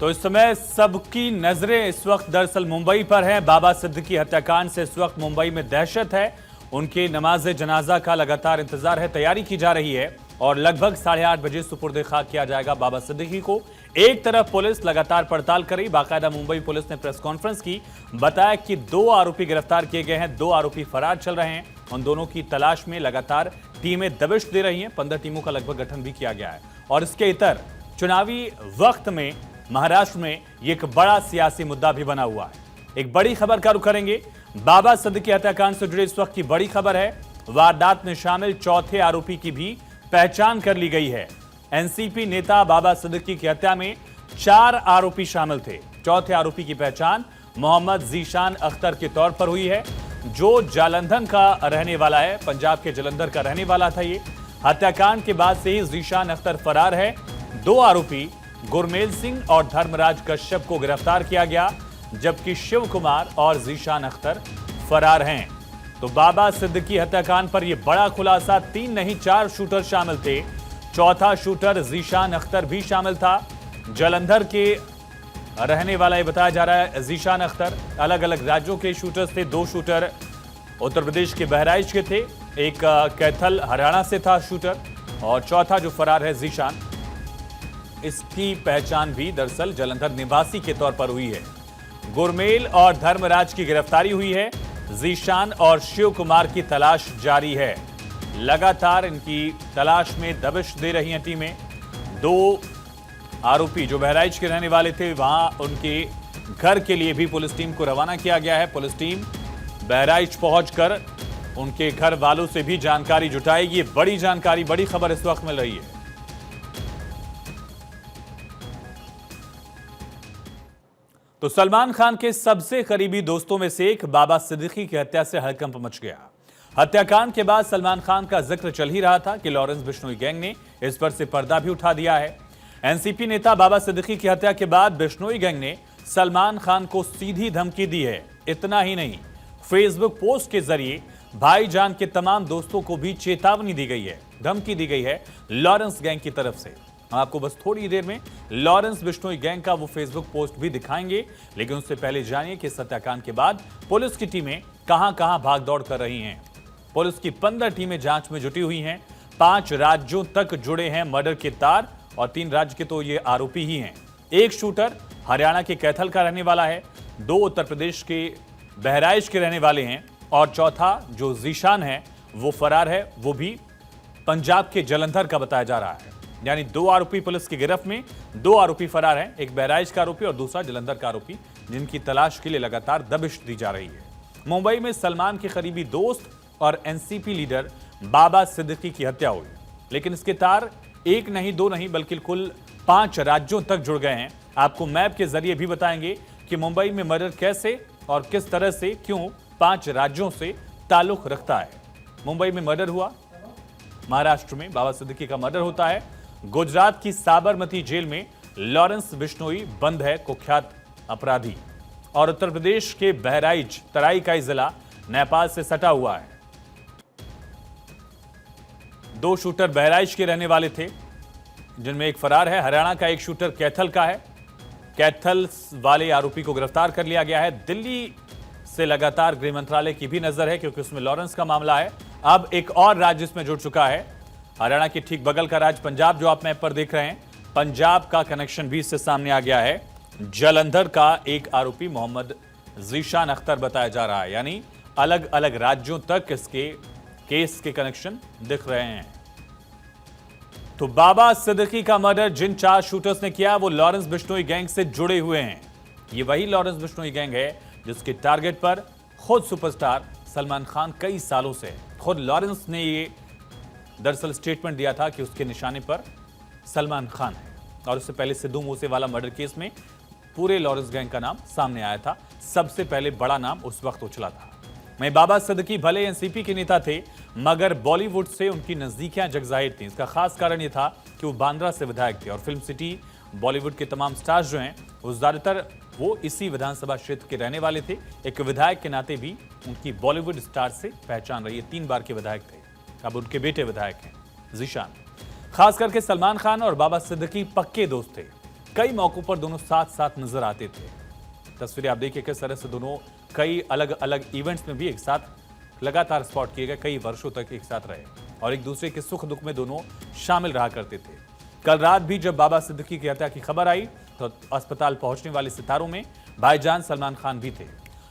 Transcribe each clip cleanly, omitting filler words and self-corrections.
तो इस समय सबकी नजरें इस वक्त दरअसल मुंबई पर हैं। बाबा सिद्दीकी हत्याकांड से इस वक्त मुंबई में दहशत है। उनके नमाज जनाजा का लगातार इंतजार है, तैयारी की जा रही है और लगभग 8:30 बजे सुपुर्द खाक किया जाएगा बाबा सिद्दीकी को। एक तरफ पुलिस लगातार पड़ताल कर रही, बाकायदा मुंबई पुलिस ने प्रेस कॉन्फ्रेंस की, बताया कि 2 आरोपी गिरफ्तार किए गए हैं, 2 आरोपी फरार चल रहे हैं। उन दोनों की तलाश में लगातार टीमें दबिश दे रही हैं। 15 टीमों का लगभग गठन भी किया गया है और इसके इतर चुनावी वक्त में महाराष्ट्र में एक बड़ा सियासी मुद्दा भी बना हुआ है। एक बड़ी खबर का रुख करेंगे। बाबा सिद्दीकी हत्याकांड से जुड़े इस वक्त की बड़ी खबर है, वारदात में शामिल चौथे आरोपी की भी पहचान कर ली गई है। एनसीपी नेता बाबा सिद्दीकी की हत्या में 4 आरोपी शामिल थे। चौथे आरोपी की पहचान मोहम्मद जीशान अख्तर के तौर पर हुई है, जो जालंधर का रहने वाला है। पंजाब के जालंधर का रहने वाला था। ये हत्याकांड के बाद से ही जीशान अख्तर फरार है। 2 आरोपी गुरमेल सिंह और धर्मराज कश्यप को गिरफ्तार किया गया, जबकि शिव कुमार और जीशान अख्तर फरार हैं। तो बाबा सिद्दीकी हत्याकांड पर यह बड़ा खुलासा, 3 नहीं 4 शूटर शामिल थे। चौथा शूटर जीशान अख्तर भी शामिल था। जालंधर के रहने वाला यह बताया जा रहा है जीशान अख्तर। अलग अलग राज्यों के शूटर्स थे। 2 शूटर उत्तर प्रदेश के बहराइच के थे, एक कैथल हरियाणा से था शूटर, और चौथा जो फरार है जीशान, इसकी पहचान भी दरअसल जालंधर निवासी के तौर पर हुई है। गुरमेल और धर्मराज की गिरफ्तारी हुई है। जीशान और शिव कुमार की तलाश जारी है। लगातार इनकी तलाश में दबिश दे रही हैं टीमें। 2 आरोपी जो बहराइच के रहने वाले थे, वहां उनके घर के लिए भी पुलिस टीम को रवाना किया गया है। पुलिस टीम बहराइच पहुंचकर उनके घर वालों से भी जानकारी जुटाएगी। बड़ी जानकारी, बड़ी खबर इस वक्त मिल रही है। तो सलमान खान के सबसे करीबी दोस्तों में से एक बाबा सिद्दीकी की हत्या से हड़कंप मच गया। हत्याकांड के बाद सलमान खान का जिक्र चल ही रहा था कि लॉरेंस बिश्नोई गैंग ने इस पर से पर्दा भी उठा दिया है। एनसीपी नेता बाबा सिद्दीकी की हत्या के बाद बिश्नोई गैंग ने सलमान खान को सीधी धमकी दी है। इतना ही नहीं, फेसबुक पोस्ट के जरिए भाईजान के तमाम दोस्तों को भी चेतावनी दी गई है, धमकी दी गई है लॉरेंस गैंग की तरफ से। हम आपको बस थोड़ी देर में लॉरेंस बिश्नोई गैंग का वो फेसबुक पोस्ट भी दिखाएंगे, लेकिन उससे पहले जानिए कि हत्याकांड के बाद पुलिस की टीमें कहां-कहां भागदौड़ कर रही हैं। पुलिस की 15 टीमें जांच में जुटी हुई हैं। 5 राज्यों तक जुड़े हैं मर्डर के तार, और 3 राज्य के तो ये आरोपी ही हैं। एक शूटर हरियाणा के कैथल का रहने वाला है, 2 उत्तर प्रदेश के बहराइच के रहने वाले हैं, और चौथा जो जीशान है वो फरार है, वो भी पंजाब के जालंधर का बताया जा रहा है। यानी 2 आरोपी पुलिस की गिरफ्त में, 2 आरोपी फरार हैं, एक बहराइच का आरोपी और दूसरा जालंधर का आरोपी, जिनकी तलाश के लिए लगातार दबिश दी जा रही है। मुंबई में सलमान के करीबी दोस्त और एनसीपी लीडर बाबा सिद्दीकी की हत्या हुई, लेकिन इसके तार 1 नहीं 2 नहीं बल्कि कुल 5 राज्यों तक जुड़ गए हैं। आपको मैप के जरिए भी बताएंगे कि मुंबई में मर्डर कैसे और किस तरह से, क्यों 5 राज्यों से ताल्लुक रखता है। मुंबई में मर्डर हुआ, महाराष्ट्र में बाबा सिद्दीकी का मर्डर होता है। गुजरात की साबरमती जेल में लॉरेंस बिश्नोई बंद है, कुख्यात अपराधी, और उत्तर प्रदेश के बहराइच तराईकाई जिला नेपाल से सटा हुआ है। 2 शूटर बहराइच के रहने वाले थे, जिनमें एक फरार है। हरियाणा का एक शूटर कैथल का है। कैथल वाले आरोपी को गिरफ्तार कर लिया गया है। दिल्ली से लगातार गृह मंत्रालय की भी नजर है, क्योंकि उसमें लॉरेंस का मामला है। अब एक और राज्य इसमें जुड़ चुका है, हरियाणा के ठीक बगल का राज्य पंजाब, जो आप मैप पर देख रहे हैं। पंजाब का कनेक्शन भी इससे सामने आ गया है। जालंधर का एक आरोपी मोहम्मद जीशान अख्तर बताया जा रहा है। यानी अलग अलग राज्यों तक इसके केस के कनेक्शन दिख रहे हैं। तो बाबा सिद्दीकी का मर्डर जिन 4 शूटर्स ने किया, वो लॉरेंस बिश्नोई गैंग से जुड़े हुए हैं। ये वही लॉरेंस बिश्नोई गैंग है जिसके टारगेट पर खुद सुपरस्टार सलमान खान कई सालों से, खुद लॉरेंस ने ये दरअसल स्टेटमेंट दिया था कि उसके निशाने पर सलमान खान है। और उससे पहले सिद्धू मूसेवाला मर्डर केस में पूरे लॉरेंस गैंग का नाम सामने आया था। सबसे पहले बड़ा नाम उस वक्त उछला था। मैं बाबा सिद्दीकी भले एनसीपी के नेता थे, मगर बॉलीवुड से उनकी नजदीकियां जगजाहिर थी। इसका खास कारण यह था कि वो बांद्रा से विधायक थे, और फिल्म सिटी बॉलीवुड के तमाम स्टार्स जो हैं वो ज्यादातर वो इसी विधानसभा क्षेत्र के रहने वाले थे। एक विधायक के नाते भी उनकी बॉलीवुड स्टार से पहचान रही है। 3 बार के विधायक थे, अब उनके बेटे विधायक हैं जीशान। खास करके सलमान खान और बाबा सिद्दीकी पक्के दोस्त थे। कई मौकों पर दोनों साथ साथ नजर आते थे। तस्वीरें आप देखिए किस तरह से दोनों कई अलग अलग इवेंट्स में भी एक साथ लगातार स्पॉट किए गए, कई वर्षों तक एक साथ रहे और एक दूसरे के सुख दुख में दोनों शामिल रहा करते थे। कल रात भी जब बाबा सिद्दीकी की हत्या की खबर आई तो अस्पताल पहुंचने वाले सितारों में भाईजान सलमान खान भी थे।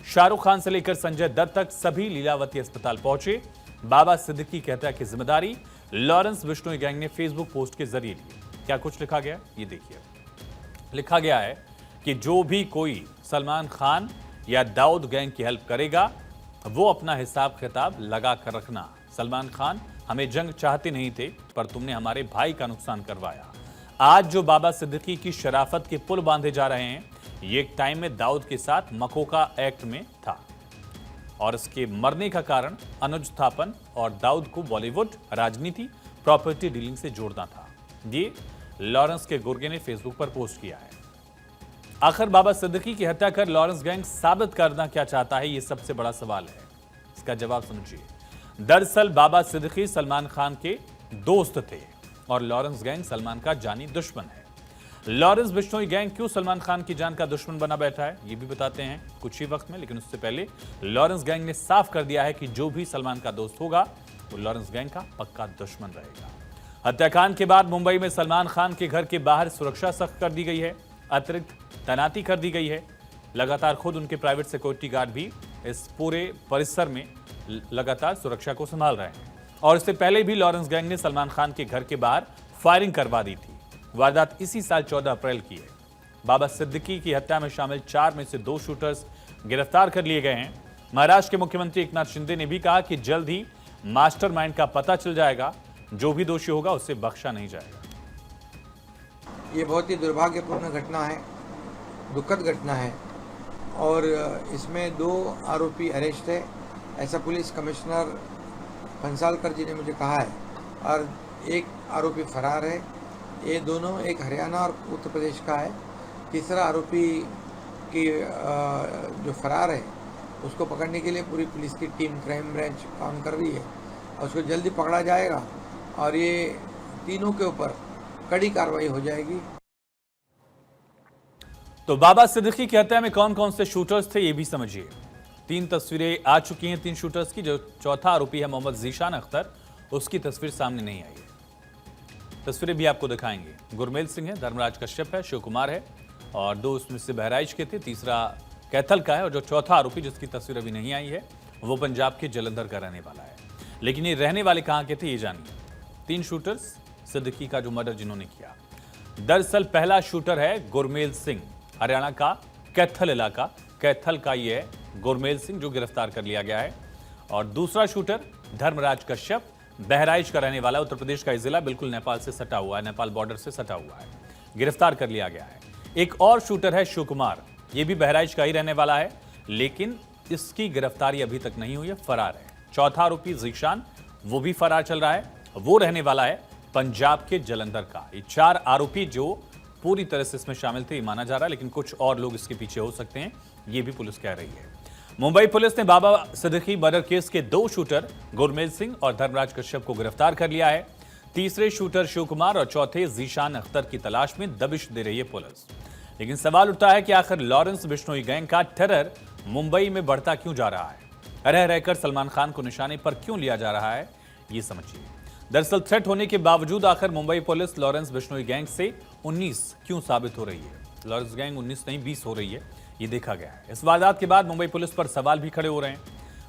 शाहरुख खान से लेकर संजय दत्त तक सभी लीलावती अस्पताल पहुंचे। बाबा सिद्दीकी की हत्या की जिम्मेदारी लॉरेंस बिश्नोई गैंग ने फेसबुक पोस्ट के जरिए ली। क्या कुछ लिखा गया ये देखिए। लिखा गया है कि जो भी कोई सलमान खान या दाऊद गैंग की हेल्प करेगा वो अपना हिसाब किताब लगा कर रखना। सलमान खान हमें जंग चाहते नहीं थे, पर तुमने हमारे भाई का नुकसान करवाया। आज जो बाबा सिद्दीकी की शराफत के पुल बांधे जा रहे हैं, ये एक टाइम में दाऊद के साथ मकोका एक्ट में था और इसके मरने का कारण अनुज थापन और दाऊद को बॉलीवुड, राजनीति, प्रॉपर्टी डीलिंग से जोड़ना था। ये लॉरेंस के गुर्गे ने फेसबुक पर पोस्ट किया है। आखिर बाबा सिद्दीकी की हत्या कर लॉरेंस गैंग साबित करना क्या चाहता है, ये सबसे बड़ा सवाल है। इसका जवाब समझिए। दरअसल बाबा सिद्दीकी सलमान खान के दोस्त थे और लॉरेंस गैंग सलमान का जानी दुश्मन है। लॉरेंस बिश्नोई गैंग क्यों सलमान खान की जान का दुश्मन बना बैठा है, ये भी बताते हैं कुछ ही वक्त में। लेकिन उससे पहले लॉरेंस गैंग ने साफ कर दिया है कि जो भी सलमान का दोस्त होगा वो लॉरेंस गैंग का पक्का दुश्मन रहेगा। हत्याकांड के बाद मुंबई में सलमान खान के घर के बाहर सुरक्षा सख्त कर दी गई है, अतिरिक्त तैनाती कर दी गई है। लगातार खुद उनके प्राइवेट सिक्योरिटी गार्ड भी इस पूरे परिसर में लगातार सुरक्षा को संभाल रहे हैं। और इससे पहले भी लॉरेंस गैंग ने सलमान खान के घर के बाहर फायरिंग करवा दी थी। वारदात इसी साल 14 अप्रैल की है। बाबा सिद्दीकी की हत्या में शामिल 4 में से 2 शूटर्स गिरफ्तार कर लिए गए हैं। महाराष्ट्र के मुख्यमंत्री एकनाथ शिंदे ने भी कहा कि जल्द ही मास्टरमाइंड का पता चल जाएगा, जो भी दोषी होगा उसे बख्शा नहीं जाएगा। ये बहुत ही दुर्भाग्यपूर्ण घटना है, दुखद घटना है और इसमें 2 आरोपी अरेस्ट है, ऐसा पुलिस कमिश्नर पंसालकर जी ने मुझे कहा है, और 1 आरोपी फरार है। ये दोनों एक हरियाणा और उत्तर प्रदेश का है। तीसरा आरोपी की जो फरार है उसको पकड़ने के लिए पूरी पुलिस की टीम क्राइम ब्रांच काम कर रही है और उसको जल्दी पकड़ा जाएगा और ये तीनों के ऊपर कड़ी कार्रवाई हो जाएगी। तो बाबा सिद्दीकी की हत्या में कौन कौन से शूटर्स थे ये भी समझिए। 3 तस्वीरें आ चुकी हैं 3 शूटर्स की। जो चौथा आरोपी है मोहम्मद जीशान अख्तर, उसकी तस्वीर सामने नहीं आई है। तस्वीरें भी आपको दिखाएंगे। गुरमेल सिंह है, धर्मराज कश्यप है, शिव कुमार है और 2 उसमें से बहराइच के थे, तीसरा कैथल का है और जो चौथा आरोपी जिसकी तस्वीर अभी नहीं आई है वो पंजाब के जलंधर का रहने वाला है। लेकिन ये रहने वाले कहाँ के थे ये जानिए। 3 शूटर्स सिद्दीकी का जो मर्डर जिन्होंने किया। दरअसल पहला शूटर है गुरमेल सिंह, हरियाणा का कैथल इलाका, कैथल का ये है गुरमेल सिंह जो गिरफ्तार कर लिया गया है। और दूसरा शूटर धर्मराज कश्यप, बहराइच का रहने वाला, उत्तर प्रदेश का जिला बिल्कुल नेपाल से सटा हुआ है, नेपाल बॉर्डर से सटा हुआ है, गिरफ्तार कर लिया गया है। एक और शूटर है शिव कुमार, ये भी बहराइच का ही रहने वाला है, लेकिन इसकी गिरफ्तारी अभी तक नहीं हुई है, फरार है। चौथा आरोपी जीशान, वो भी फरार चल रहा है, वो रहने वाला है पंजाब के जलंधर का। ये 4 आरोपी जो पूरी तरह से इसमें शामिल थे ये माना जा रहा है, लेकिन कुछ और लोग इसके पीछे हो सकते हैं, ये भी पुलिस कह रही है। मुंबई पुलिस ने बाबा सिद्दीकी मर्डर केस के 2 शूटर गुरमेल सिंह और धर्मराज कश्यप को गिरफ्तार कर लिया है। तीसरे शूटर शिव कुमार और चौथे जीशान अख्तर की तलाश में दबिश दे रही है पुलिस। लेकिन सवाल उठता है कि आखिर लॉरेंस बिश्नोई गैंग का टेरर मुंबई में बढ़ता क्यों जा रहा है, रह रहकर सलमान खान को निशाने पर क्यों लिया जा रहा है, ये समझिए। दरअसल थ्रेट होने के बावजूद आखिर Mumbai police Lawrence Bishnoi gang से 19 क्यों साबित हो रही है। लॉरेंस गैंग 19 नहीं 20 हो रही है, ये देखा गया है। इस वारदात के बाद मुंबई पुलिस पर सवाल भी खड़े हो रहे हैं।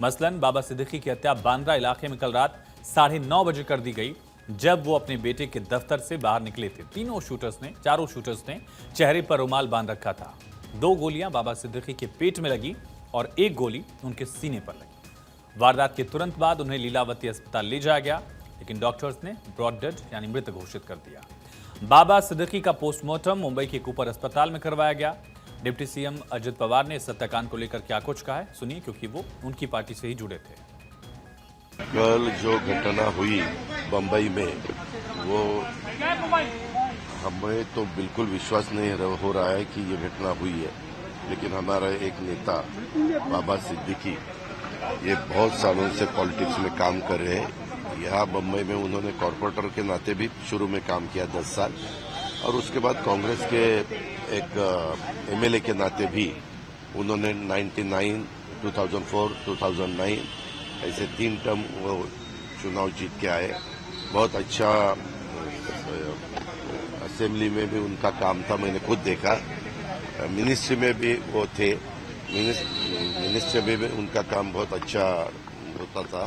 मसलन बाबा सिद्दीकी की हत्या बांद्रा इलाके में कल रात 9:30 बजे कर दी गई, जब वो अपने बेटे के दफ्तर से बाहर निकले थे। चारों शूटर्स ने चेहरे पर रुमाल बांध रखा था। 2 गोलियां बाबा सिद्दीकी के पेट में लगी और 1 गोली उनके सीने पर लगी। वारदात के तुरंत बाद उन्हें लीलावती अस्पताल ले जाया गया, लेकिन डॉक्टर्स ने ब्रॉड डेड यानी मृत घोषित कर दिया। बाबा सिद्दीकी का पोस्टमार्टम मुंबई के कूपर अस्पताल में करवाया गया। डिप्टी सीएम अजित पवार ने इस हत्याकांड को लेकर क्या कुछ कहा है, सुनिए, क्योंकि वो उनकी पार्टी से ही जुड़े थे। कल जो घटना हुई बंबई में, वो हमें तो बिल्कुल विश्वास नहीं हो रहा है कि ये घटना हुई है। लेकिन हमारा एक नेता बाबा सिद्दीकी ये बहुत सालों से पॉलिटिक्स में काम कर रहे हैं। यहाँ बम्बई में उन्होंने कॉर्पोरेटर के नाते भी शुरू में काम किया 10 साल, और उसके बाद कांग्रेस के एक एमएलए के नाते भी उन्होंने 99, 2004, 2009 ऐसे 3 टर्म वो चुनाव जीत के आए। बहुत अच्छा असेंबली में भी उनका काम था, मैंने खुद देखा। मिनिस्ट्री में भी वो थे, मिनिस्ट्री में भी उनका काम बहुत अच्छा होता था।